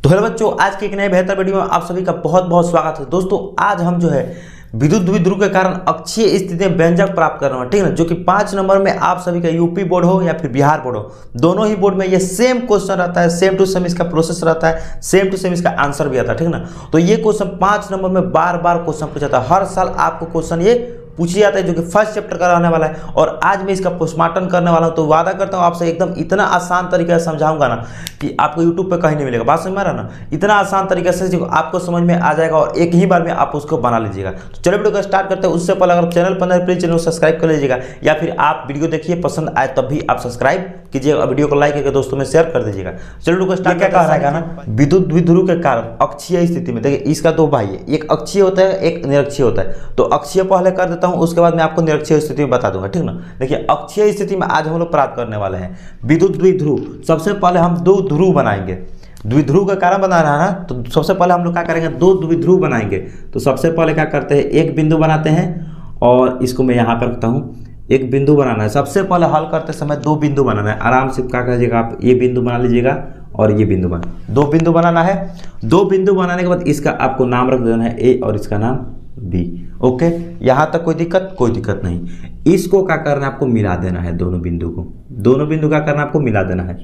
तो हेलो बच्चों, आज के एक नए बेहतर वीडियो में आप सभी का बहुत बहुत स्वागत है। दोस्तों आज हम जो है विद्युत द्विध्रुव के कारण अक्षीय स्थिति में व्यंजक प्राप्त कर रहे हैं, ठीक है ना, जो कि 5 नंबर में आप सभी का यूपी बोर्ड हो या फिर बिहार बोर्ड हो, दोनों ही बोर्ड में ये सेम क्वेश्चन रहता है, सेम टू सेम इसका प्रोसेस रहता है, सेम टू सेम इसका आंसर भी आता है, ठीक है ना। तो ये क्वेश्चन 5 नंबर में बार बार क्वेश्चन पूछा था, हर साल आपको क्वेश्चन ये पूछी जाता है, जो कि फर्स्ट चैप्टर का रहने वाला है। और आज मैं इसका पोस्टमार्टम करने वाला हूं, तो वादा करता हूं आपसे एकदम इतना आसान तरीके से समझाऊंगा ना कि आपको यूट्यूब पे कहीं नहीं मिलेगा। बात समझ में आ रहा ना, इतना आसान तरीके से जो आपको समझ में आ जाएगा और एक ही बार में आप उसको बना लीजिएगा। तो चलो वीडियो को स्टार्ट करते हैं। उससे पहले अगर चैनल पर नए प्लीज चैनल को सब्सक्राइब कर लीजिएगा, या फिर आप वीडियो देखिए पसंद आए तब भी आप सब्सक्राइब कीजिएगा, वीडियो को लाइक करके दोस्तों में शेयर कर दीजिएगा। चलो वीडियो को स्टार्ट क्या कहा रहेगा ना, विद्युत द्विध्रुव के कारण अक्षीय स्थिति में, देखिए इसका दो भाई है, एक अक्षीय होता है एक निरक्षीय होता है। तो अक्षीय पहले कर देता हूं, उसके बाद मैं आपको निरक्षीय स्थिति में बता दूंगा, ठीक ना। देखिए अक्षीय स्थिति में आज हम लोग प्राप्त करने वाले हैं विद्युत द्विध्रुव। सबसे पहले हम दो ध्रुव बनाएंगे, द्विध्रुव का कारण बना रहा है ना, तो सबसे पहले हम लोग क्या करेंगे, दो द्विध्रुव बनाएंगे। तो सबसे पहले क्या करते हैं, एक बिंदु बनाते हैं और इसको मैं यहाँ पर रखता हूँ। एक बिंदु बनाना है, सबसे पहले हल करते समय दो बिंदु बनाना है। आराम से क्या कीजिएगा आप, ये बिंदु बना लीजिएगा और ये बिंदु बना, दो बिंदु बनाना है। दो बिंदु बनाने के बाद इसका आपको नाम रख देना है ए और इसका नाम बी। ओके, यहाँ तक कोई दिक्कत नहीं। इसको क्या करना है, आपको मिला देना है दोनों बिंदु को, दोनों बिंदु का करना आपको मिला देना है।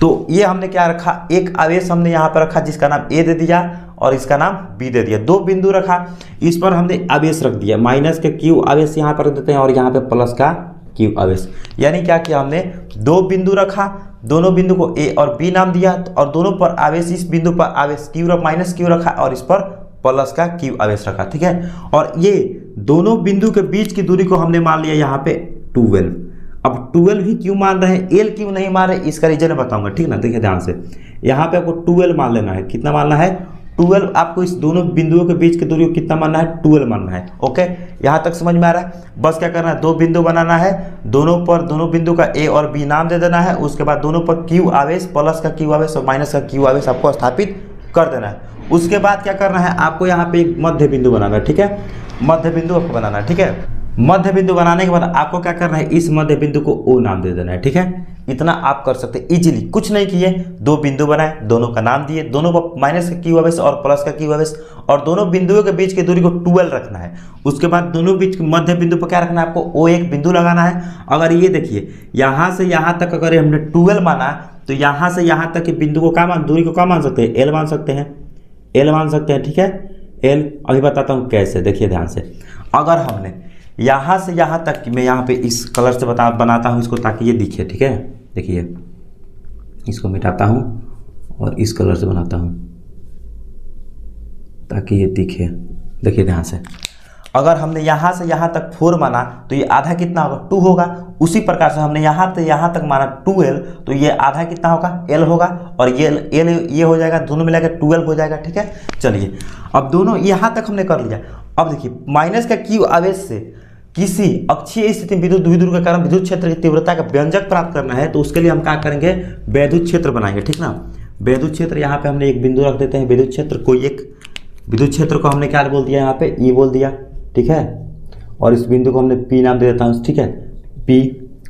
तो ये हमने क्या रखा, एक आवेश हमने यहाँ पर रखा जिसका नाम ए दे दिया और इसका नाम बी दे दिया। दो बिंदु रखा, इस पर हमने आवेश रख दिया, माइनस का क्यू आवेश यहाँ पर रख देते हैं और यहाँ पे प्लस का क्यू आवेश। यानी क्या किया हमने, दो बिंदु रखा, दोनों बिंदु को ए और बी नाम दिया और दोनों पर आवेश, इस बिंदु पर आवेश क्यू माइनस क्यू रखा और इस पर प्लस का क्यू आवेश रखा, ठीक है। और ये दोनों बिंदु के बीच की दूरी को हमने मान लिया यहाँ पे 12। अब 12 ही क्यों मान रहे हैं, एल क्यों नहीं मान रहे, इसका रीजन बताऊंगा, ठीक ना। देखिए ध्यान से, यहाँ पे आपको 12 मान लेना है। कितना मानना है, 12। आपको इस दोनों बिंदुओं के बीच की दूरी को कितना मानना है, 12 मानना है। ओके, यहाँ तक समझ में आ रहा है। बस क्या करना है, दो बिंदु बनाना है, दोनों बिंदु का ए और बी नाम दे देना है। उसके बाद दोनों पर क्यू आवेश, प्लस का क्यू आवेश और माइनस का क्यू आवेश आपको स्थापित कर देना है। उसके बाद क्या करना है, आपको यहाँ पे एक मध्य बिंदु बनाना है, ठीक है। मध्य बिंदु आपको बनाना है, ठीक है। मध्य बिंदु बनाने के बाद आपको क्या करना है, इस मध्य बिंदु को ओ नाम दे देना है, ठीक है। इतना आप कर सकते हैं इजीली, कुछ नहीं किए, दो बिंदु बनाए, दोनों का नाम दिए, दोनों पर माइनस का क्यू आवेश और प्लस का क्यू आवेश, और दोनों बिंदुओं के बीच की दूरी को 12 रखना है। उसके बाद दोनों बीच मध्य बिंदु पर क्या रखना है, आपको ओ एक बिंदु लगाना है। अगर ये देखिए यहाँ से यहाँ तक अगर हमने 12 माना, तो यहाँ से यहाँ तक के बिंदु को क्या मान, दूरी को क्या मान सकते हैं, एल मान सकते हैं, एल मान सकते हैं, ठीक है। एल अभी बताता हूँ कैसे, देखिए ध्यान से। अगर हमने यहाँ से यहाँ तक, मैं यहाँ पे इस कलर से बनाता हूँ इसको ताकि ये दिखे, ठीक है। देखिए इसको मिटाता हूँ और इस कलर से बनाता हूँ ताकि ये दिखे। देखिए ध्यान से, अगर हमने यहाँ से यहाँ तक 4 माना तो ये आधा कितना होगा, 2 होगा। उसी प्रकार से हमने यहाँ से यहाँ तक माना 2L, तो ये आधा कितना होगा, L होगा। और ये हो जाएगा, दोनों मिलाकर 12 हो जाएगा, ठीक है। चलिए अब दोनों यहाँ तक हमने कर लिया। अब देखिए माइनस का क्यू आवेश से किसी अक्षीय स्थिति में विद्युत द्विध्रुव के कारण विद्युत क्षेत्र की तीव्रता का व्यंजक प्राप्त करना है, तो उसके लिए हम क्या करेंगे, वैद्युत क्षेत्र बनाएंगे, ठीक ना। वैद्युत क्षेत्र, यहाँ पे हमने एक बिंदु रख देते हैं, विद्युत क्षेत्र, कोई एक विद्युत क्षेत्र को हमने क्या बोल दिया, यहाँ पे ई बोल दिया, ठीक है। और इस बिंदु को हमने पी नाम दे देता हूँ, ठीक है, पी,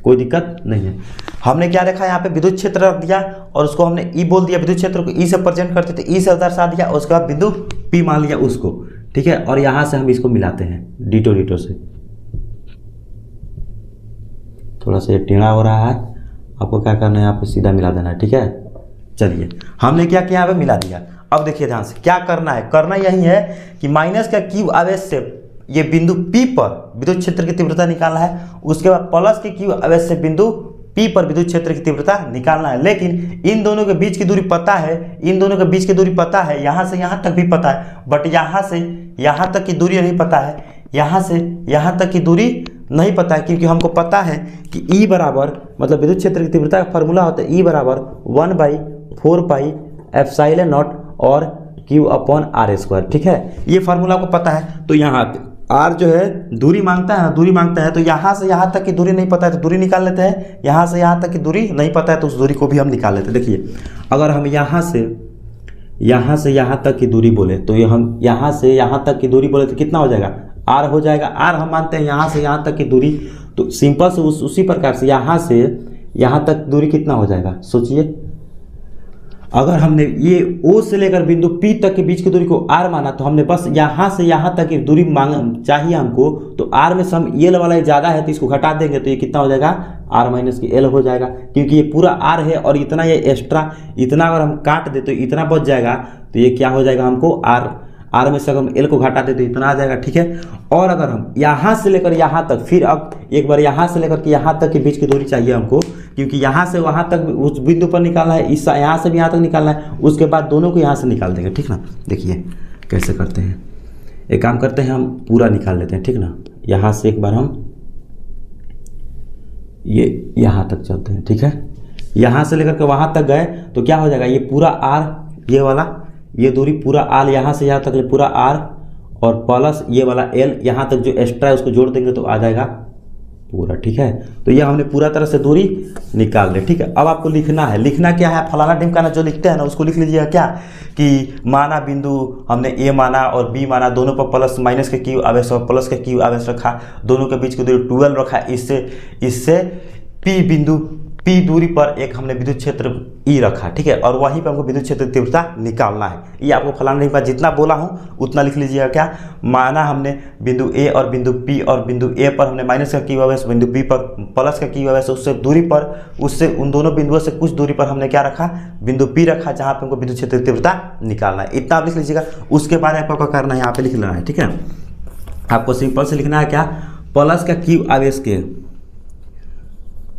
कोई दिक्कत नहीं है। हमने क्या देखा, यहाँ पे विद्युत क्षेत्र रख दिया और उसको हमने ई बोल दिया, विद्युत क्षेत्र को ई से प्रेजेंट करते थे, ई से दर्शा दिया, उसके बाद बिंदु पी मान लिया उसको, ठीक है। और यहाँ से हम इसको मिलाते हैं डिटो से। थोड़ा सा ये टेढ़ा हो रहा है, आपको क्या करना है, यहाँ पे सीधा मिला देना है, ठीक है। चलिए हमने क्या किया, यहाँ पे मिला दिया। अब देखिए ध्यान से, क्या करना है, करना यही है कि माइनस का क्यू आवेश से ये बिंदु P पर विद्युत क्षेत्र की तीव्रता निकालना है। उसके बाद प्लस के क्यू आवेश से बिंदु P पर विद्युत क्षेत्र की तीव्रता निकालना है। लेकिन इन दोनों के बीच की दूरी पता है, इन दोनों के बीच की दूरी पता है, यहाँ से यहाँ तक भी पता है, बट यहाँ से यहाँ तक की दूरी नहीं पता है, यहाँ से यहाँ तक की दूरी नहीं पता है, क्योंकि हमको पता है कि E बराबर, मतलब विद्युत क्षेत्र की तीव्रता का फॉर्मूला होता है E बराबर 1/4 पाई एप्सिलॉन नॉट और Q/r², ठीक है। ये फार्मूला को पता है। तो यहाँ R जो है दूरी मांगता है ना, दूरी मांगता है, तो यहाँ से यहाँ तक की दूरी नहीं पता है तो दूरी निकाल लेते हैं। यहाँ से यहाँ तक की दूरी नहीं पता है तो उस दूरी को भी हम निकाल लेते हैं। देखिए अगर हम यहाँ से यहाँ तक की दूरी बोले, तो ये हम यहाँ से यहाँ तक की दूरी बोले तो कितना हो जाएगा, R हो जाएगा। R हम मानते हैं यहाँ से यहाँ तक की दूरी, तो सिंपल से उसी प्रकार से यहाँ से यहाँ तक दूरी कितना हो जाएगा, सोचिए। अगर हमने ये O से लेकर बिंदु P तक के बीच की दूरी को R माना, तो हमने बस यहाँ से यहाँ तक की दूरी मांग चाहिए हमको, तो R में सम L वाला ज़्यादा है तो इसको घटा देंगे तो ये कितना हो जाएगा, R माइनस की L हो जाएगा, क्योंकि ये पूरा R है और इतना ये एक्स्ट्रा, इतना अगर हम काट दे तो इतना बच जाएगा, तो ये क्या हो जाएगा हमको R में से अगर हम L को घटा दे तो इतना आ जाएगा, ठीक है। और अगर हम यहाँ से लेकर यहाँ तक, फिर अब एक बार यहाँ से लेकर के यहाँ तक के बीच की दूरी चाहिए हमको, क्योंकि यहाँ से वहाँ तक उस बिंदु पर निकालना है, इस यहाँ से भी यहाँ तक निकालना है, उसके बाद दोनों को यहाँ से निकाल देंगे, ठीक ना। देखिए कैसे करते हैं, एक काम करते हैं, हम पूरा निकाल लेते हैं, ठीक ना। यहाँ से एक बार हम ये यहाँ तक चलते हैं, ठीक है। यहाँ से लेकर के वहाँ तक गए तो क्या हो जाएगा, ये पूरा R, ये वाला ये दूरी पूरा R, यहाँ से यहाँ तक पूरा R और प्लस ये वाला L, यहाँ तक जो एक्स्ट्रा है उसको जोड़ देंगे तो आ जाएगा पूरा, ठीक है। तो ये हमने पूरा तरह से दूरी निकाल ली, ठीक है। अब आपको लिखना है, लिखना क्या है, फलाना ढिमकाना जो लिखते हैं ना उसको लिख लीजिएगा क्या, कि माना बिंदु हमने A माना और B माना, दोनों पर प्लस माइनस के क्यू आवेश और प्लस के क्यू आवेश रखा, दोनों के बीच की दूरी 12 रखा, इससे P बिंदु P दूरी पर एक हमने विद्युत क्षेत्र E रखा, ठीक है। और वहीं पर हमको विद्युत क्षेत्र तीव्रता निकालना है। ये आपको फलाना नहीं, जितना बोला हूँ उतना लिख लीजिएगा क्या, माना हमने बिंदु A और बिंदु P और बिंदु A पर हमने माइनस का क्यू आवेश, बिंदु B पर प्लस का क्यू आवेश, उससे दूरी पर, उससे उन दोनों बिंदुओं से कुछ दूरी पर हमने क्या रखा, बिंदु P रखा, जहाँ पर हमको विद्युत क्षेत्र तीव्रता निकालना है। इतना आप लिख लीजिएगा। उसके बाद आपको क्या करना है, यहाँ पे लिख लेना है, ठीक है। आपको सिंपल से लिखना है क्या, प्लस का क्यू आवेश के,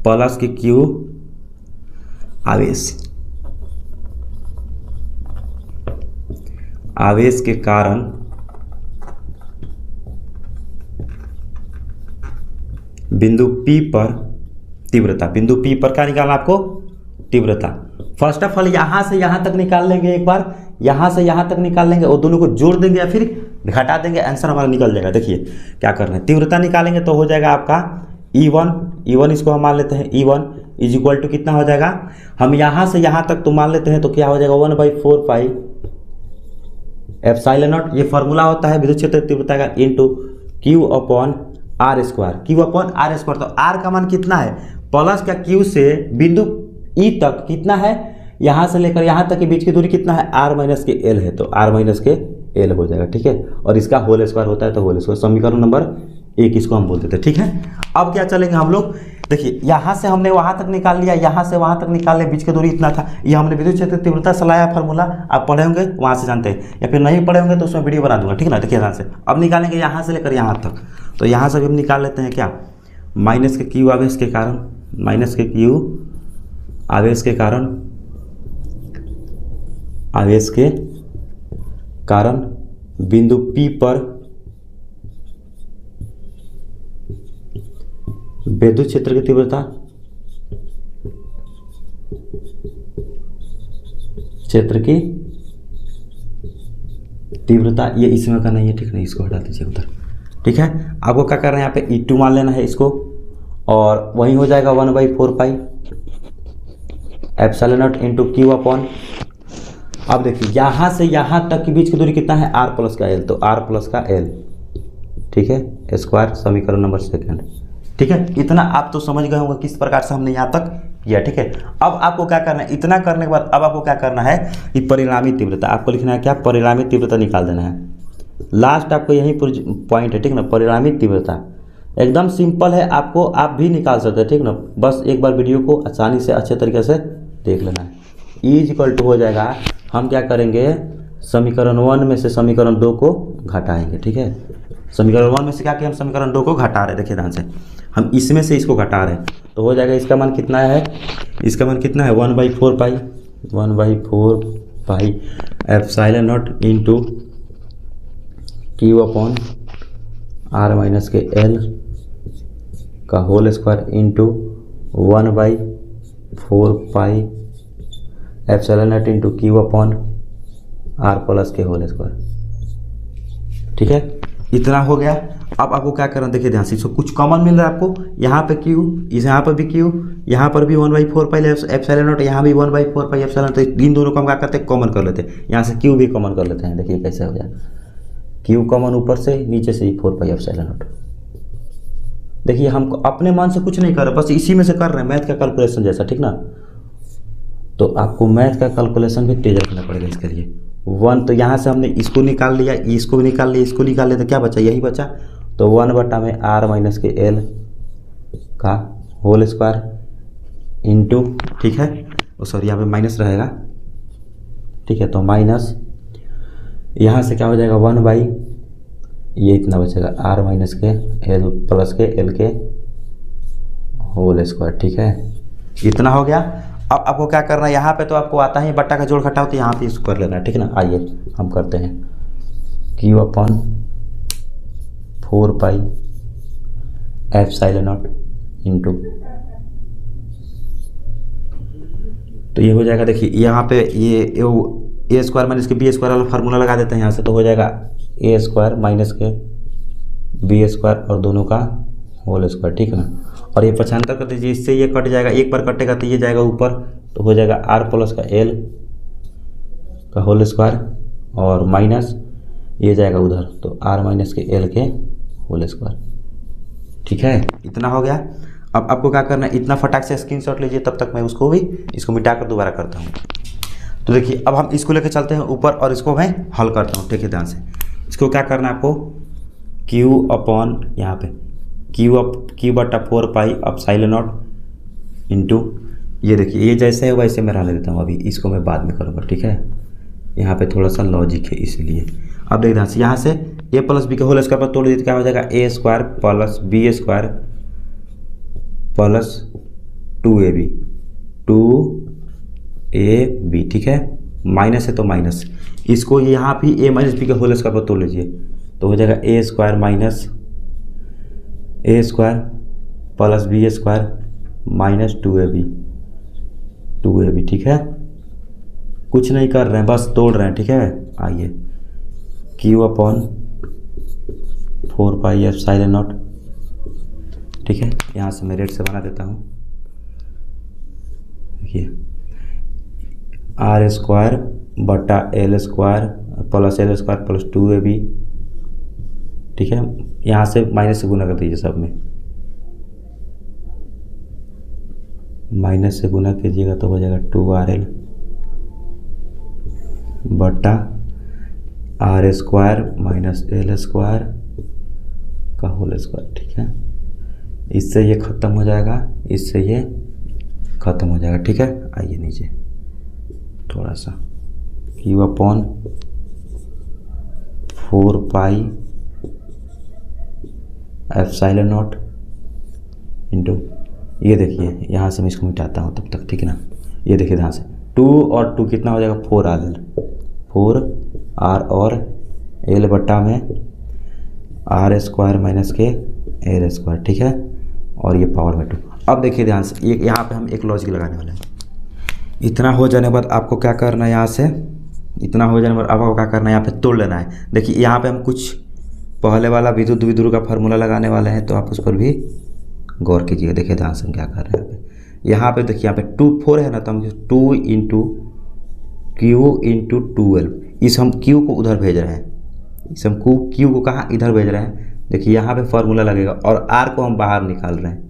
प्लस के क्यू आवेश के कारण बिंदु P पर तीव्रता, बिंदु P पर क्या निकालना आपको, तीव्रता। फर्स्ट ऑफ ऑल यहाँ से यहाँ तक निकाल लेंगे, एक बार यहाँ से यहाँ तक निकाल लेंगे और दोनों को जोड़ देंगे या फिर घटा देंगे, आंसर हमारा निकल जाएगा। देखिए क्या करना है, तीव्रता निकालेंगे तो हो जाएगा आपका E1 इसको हम मान लेते हैं, E1 इज इक्वल टू कितना हो जाएगा, हम यहाँ से यहाँ तक तो मान लेते हैं, तो क्या हो जाएगा 1/4 पाई एप्सिलॉन नॉट, ये फॉर्मूला होता है विद्युत क्षेत्र तीव्रता का, into Q upon R square, Q upon R square. तो R का मान कितना है, प्लस का Q से बिंदु E तक कितना है, यहाँ से लेकर यहाँ तक के बीच की दूरी कितना है, R माइनस के L है, तो R माइनस के L हो जाएगा, ठीक है। और इसका होल स्क्वायर होता है तो होल स्क्वायर, समीकरण नंबर 1 इसको हम बोल देते हैं, ठीक है। अब क्या चलेंगे हम लोग, देखिए यहाँ से हमने वहाँ तक निकाल लिया, यहाँ से वहाँ तक निकाल लिया, बीच की दूरी इतना था, ये हमने विद्युत क्षेत्र तीव्रता सलाया फार्मूला, आप पढ़े होंगे वहाँ से जानते हैं, या फिर नहीं पढ़े होंगे तो उसमें वीडियो बना दूंगा, ठीक है ना। देखिए ध्यान से, अब निकालेंगे यहाँ से लेकर यहाँ तक, तो यहाँ से भी हम निकाल लेते हैं क्या, माइनस के क्यू आवेश के कारण, माइनस के क्यू आवेश के कारण, आवेश के कारण बिंदु P पर विद्युत क्षेत्र की तीव्रता, क्षेत्र की तीव्रता, ये इसमें का नहीं है, ठीक है, इसको हटा दीजिए उधर, ठीक है। आपको क्या करना है, यहाँ पे E2 मान लेना है इसको, और वही हो जाएगा 1/4 pi epsilon not into Q upon, अब देखिए यहाँ से यहाँ तक के बीच की दूरी कितना है, R प्लस का L, तो R प्लस का L, ठीक है, स्क्वायर, समीकरण नंबर 2, ठीक है। इतना आप तो समझ गए होंगे किस प्रकार से हमने यहाँ तक किया, ठीक है। अब आपको क्या करना है, इतना करने के बाद अब आपको क्या करना है कि परिणामी तीव्रता, आपको लिखना है क्या, परिणामी तीव्रता निकाल देना है। लास्ट आपको यही पॉइंट है, ठीक ना, परिणामी तीव्रता एकदम सिंपल है, आपको आप भी निकाल सकते हैं, ठीक ना। बस एक बार वीडियो को आसानी से अच्छे तरीके से देख लेना है। E इज इक्वल टू हो जाएगा, हम क्या करेंगे, समीकरण 1 में से समीकरण 2 को घटाएंगे, ठीक है। समीकरण 1 में से क्या किया, हम समीकरण 2 को घटा रहे हैं, देखिए ध्यान से, हम इसमें से इसको घटा रहे हैं, तो हो जाएगा इसका मान कितना है, इसका मान कितना है 1/4 pi epsilon not into Q upon R minus K L का whole square into 1/4 pi epsilon not into Q upon R plus K whole square, ठीक है। इतना हो गया। अब आपको क्या करना, देखिए ध्यान से, इसको कुछ कॉमन मिल रहा है आपको, यहाँ पे Q, यहाँ पर भी Q, यहाँ पर भी 1/4 पाई एप्सिलॉन नॉट, यहाँ भी 1/4 पाई एप्सिलॉन, तो इन दोनों को हम क्या करते हैं, कॉमन कर लेते हैं, यहाँ से Q भी कॉमन कर लेते हैं। देखिए कैसे हो गया, Q कॉमन ऊपर से, नीचे से 4 पाई एप्सिलॉन नॉट। देखिए हम अपने मन से कुछ नहीं कर रहे, बस इसी में से कर रहे हैं, मैथ का कैलकुलेशन जैसा, ठीक ना। तो आपको मैथ का कैलकुलेशन भी तेज रखना पड़ेगा इसके लिए। 1 तो यहाँ से हमने इसको निकाल लिया, इसको भी निकाल लिया, इसको निकाल लिया, तो क्या बचा, यही बचा। तो 1/r माइनस के एल का होल स्क्वायर इंटू, ठीक है, सॉरी यहाँ पे माइनस रहेगा, ठीक है। तो माइनस यहाँ से क्या हो जाएगा 1/, ये इतना बचेगा r माइनस के एल प्लस के एल के होल स्क्वायर, ठीक है। इतना हो गया। अब आपको क्या करना है, यहाँ पे तो आपको आता है बट्टा का जोड़ घटाओ, तो यहाँ पे इसको कर लेना है, ठीक है ना। आइए हम करते हैं, Q/4 ε0 इंटू, तो ये हो जाएगा, देखिए यहाँ पे ये ए स्क्वायर माइनस के बी स्क्वायर वाला फार्मूला लगा देते हैं यहाँ से, तो हो जाएगा ए स्क्वायर माइनस के बी स्क्वायर और दोनों का होल स्क्वायर, ठीक है ना। और ये 75 कर दीजिए, इससे ये कट जाएगा, एक बार कटेगा तो ये जाएगा ऊपर, तो हो जाएगा r प्लस का एल का होल स्क्वायर और माइनस ये जाएगा उधर, तो r माइनस के एल के होल स्क्वायर, ठीक है। इतना हो गया। अब आपको क्या करना है, इतना फटाक से स्क्रीनशॉट लीजिए, तब तक मैं उसको भी इसको मिटा कर दोबारा करता हूँ। तो देखिए अब हम इसको लेकर चलते हैं ऊपर और इसको मैं हल करता हूँ, ठीक है, ध्यान से। इसको क्या करना है आपको, Q/, यहाँ पे Q/4 पाई ε0 इंटू, ये देखिए ये जैसे है वैसे मैं रहने देता हूँ, अभी इसको मैं बाद में करूँगा, ठीक है। यहाँ पे थोड़ा सा लॉजिक है इसलिए। अब देख ध्यान से, यहाँ से a प्लस बी के होल स्क्वायर पर तोड़ दीजिए, क्या हो जाएगा a square plus B square plus 2ab, 2ab, ठीक है। माइनस है तो माइनस, इसको यहाँ भी a माइनस बी के होल स्क्वायर पर तोड़ लीजिए, तो हो जाएगा a square minus a square plus B square minus 2ab, ठीक है। कुछ नहीं कर रहे हैं, बस तोड़ रहे हैं, ठीक है। आइए Q/4 पाई ε0, ठीक है। यहाँ से मैं रेड से बना देता हूँ, देखिए r स्क्वायर बटा L square plus L square plus 2ab, ठीक है। यहाँ से माइनस से गुना कर दीजिए, सब में माइनस से गुना कीजिएगा तो हो जाएगा 2rl बटा r square minus L square का होल स्क्वायर, ठीक है। इससे ये ख़त्म हो जाएगा, इससे ये ख़त्म हो जाएगा, ठीक है। आइए नीचे थोड़ा सा, Q/4 पाई ε0 इंटू, ये देखिए यहाँ से मैं इसको मिटाता हूँ तब तक, ठीक है ना। ये देखिए ध्यान से, 2 और 2 कितना हो जाएगा 4r और एल बट्टा में r स्क्वायर माइनस के एल स्क्वायर, ठीक है। और ये पावर में 2। अब देखिए ध्यान से, ये यहाँ पे हम एक लॉजिक लगाने वाले हैं। इतना हो जाने के बाद आपको क्या करना है, यहाँ से इतना हो जाने के बाद आपको क्या करना है, यहाँ पे तोड़ लेना है। देखिए यहाँ पे हम कुछ पहले वाला विद्युत द्विध्रुव का फार्मूला लगाने वाले हैं, तो आप उस पर भी गौर कीजिएगा। देखिए ध्यान से हम क्या कर रहे हैं यहाँ पे देखिए, यहाँ पे 2 4 है ना, तो हम 2 इंटू Q इंटू 12, इस हम Q को उधर भेज रहे हैं, इस हम Q को कहाँ इधर भेज रहे हैं। देखिए यहाँ पे फार्मूला लगेगा और R को हम बाहर निकाल रहे हैं।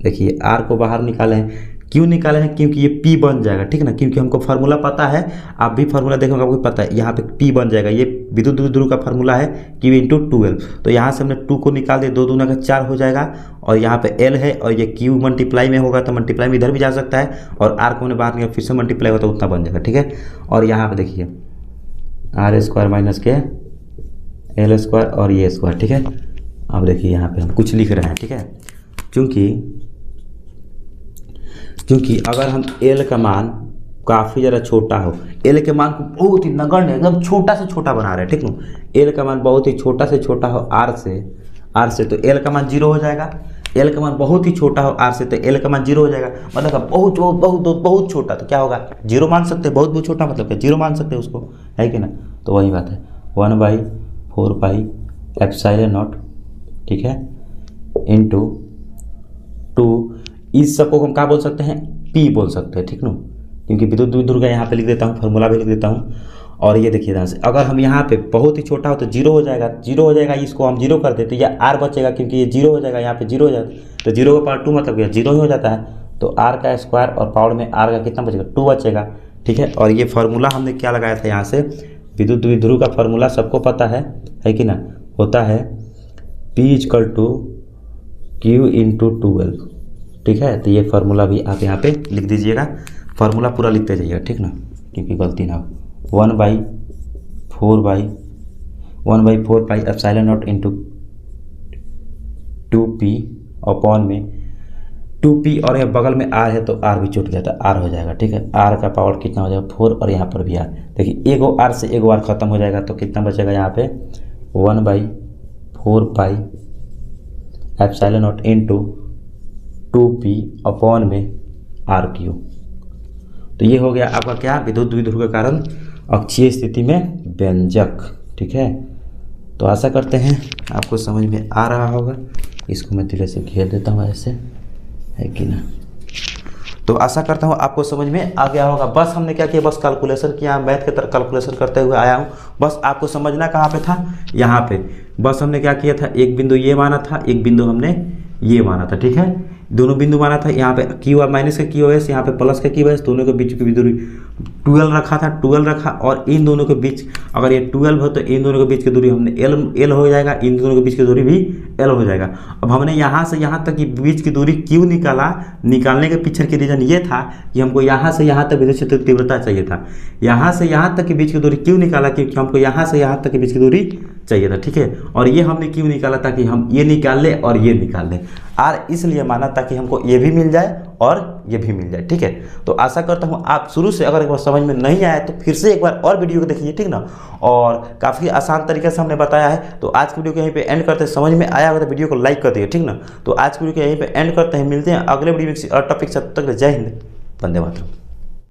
देखिए R को बाहर निकाले हैं, क्यों निकाले हैं, क्योंकि ये P बन जाएगा, ठीक है ना। क्योंकि हमको फार्मूला पता है, आप भी फार्मूला देखोगे आपको पता है, यहाँ पे P बन जाएगा। ये विद्युत द्विध्रुव का फार्मूला है Q इंटू 12, तो यहाँ से हमने 2 को निकाल दिया, 2 दूना का 4 हो जाएगा। और यहाँ पे L है और ये Q मल्टीप्लाई में होगा, तो मल्टीप्लाई में इधर भी जा सकता है, और R को हमने बाहर निकाला, फिर से मल्टीप्लाई होता है, उतना बन जाएगा, ठीक है। और यहाँ पर देखिए r स्क्वायर माइनस के एल स्क्वायर और ये स्क्वायर, ठीक है। अब देखिए यहाँ पे हम कुछ लिख रहे हैं, ठीक है। क्योंकि अगर हम L का मान काफ़ी ज़्यादा छोटा हो, L के मान को बहुत ही नगण्य एकदम छोटा से छोटा बना रहे हैं, ठीक ना। L का मान बहुत ही छोटा से छोटा हो R से, तो L का मान 0 हो जाएगा। L का मान बहुत ही छोटा हो R से, तो L का मान 0 हो जाएगा। मतलब बहुत छोटा, तो क्या होगा 0 मान सकते हैं। बहुत छोटा मतलब क्या 0 मान सकते हैं उसको, है कि ना। तो वही बात है, 1/4 पाई ε0, ठीक है, इंटू 2, इस सबको हम क्या बोल सकते हैं, P बोल सकते हैं, ठीक ना। क्योंकि विद्युत द्विध्रुव का यहाँ पे लिख देता हूँ, फार्मूला भी लिख देता हूँ। और ये देखिए ध्यान से, अगर हम यहाँ पे बहुत ही छोटा हो तो 0 हो जाएगा, 0 हो जाएगा, इसको हम 0 कर देते, तो यह R बचेगा, क्योंकि ये 0 हो जाएगा, यहाँ पे 0 हो जाता है, तो 0 का पावर 2 मतलब क्या 0 ही हो जाता है। तो आर का स्क्वायर और पावर में आर का कितना बचेगा 2 बचेगा, ठीक है। और ये फार्मूला हमने क्या लगाया था यहाँ से, विद्युत द्विध्रुव का फार्मूला सबको पता है कि ना, होता है P = Q × 12, ठीक है। तो ये फार्मूला भी आप यहाँ पे लिख दीजिएगा, फार्मूला पूरा लिखते जाइएगा, ठीक ना, क्योंकि गलती ना हो। 1/4 pi epsilon not into 2p upon में 2p और यहाँ बगल में r है तो r भी छूट गया था, r हो जाएगा, ठीक है। r का पावर कितना हो जाएगा 4 और यहाँ पर भी r, देखिए एगो r से एगो r खत्म हो जाएगा तो कितना बचेगा यहाँ पे 1/4 pi epsilon not into 2p upon में r³। तो ये हो गया आपका क्या, विद्युत द्विध्रुव के कारण अक्षीय स्थिति में व्यंजक, ठीक है। तो आशा करते हैं आपको समझ में आ रहा होगा। इसको मैं धीरे से घेर देता हूँ ऐसे, है कि ना। तो आशा करता हूँ आपको समझ में आ गया होगा। बस हमने क्या किया, बस कैलकुलेशन किया, मैथ की तरह कैलकुलेशन करते हुए आया हूँ। बस आपको समझना कहाँ पे था, यहाँ पे। बस हमने क्या किया था, एक बिंदु ये माना था, एक बिंदु हमने ये माना था, ठीक है। दोनों बिंदु माना था, यहाँ पे क्यू और माइनस का क्यू एस, यहाँ पे प्लस का क्यू एस, दोनों के बीच की दूरी 12 रखा था, 12 रखा। और इन दोनों के बीच अगर ये 12 हो तो इन दोनों के बीच की दूरी हमने एल हो जाएगा, इन दोनों के बीच की दूरी भी एल हो जाएगा। अब हमने यहाँ से यहाँ तक की बीच की दूरी क्यों निकाला, निकालने के पीछे की रीजन ये था कि हमको यहाँ से यहाँ तक विद्युत क्षेत्र की तीव्रता चाहिए था। यहाँ से यहाँ तक के बीच की दूरी क्यों निकाला, क्योंकि हमको यहाँ से यहाँ तक के बीच की दूरी चाहिए था, ठीक है। और ये हमने क्यों निकाला, ताकि हम ये निकाल लें और ये निकाल लें। आर इसलिए माना ताकि हमको ये भी मिल जाए और ये भी मिल जाए, ठीक है। तो आशा करता हूँ आप शुरू से अगर एक बार समझ में नहीं आया तो फिर से एक बार और वीडियो को देखिए, ठीक ना। और काफ़ी आसान तरीके से हमने बताया है। तो आज की वीडियो को यहीं पे एंड करते हैं। समझ में आया होगा तो वीडियो को लाइक कर दिए, ठीक ना। तो आज की वीडियो को यहीं पे एंड करते हैं, मिलते हैं अगले वीडियो में और टॉपिक से। तब तक जय हिंद, वंदे मातरम।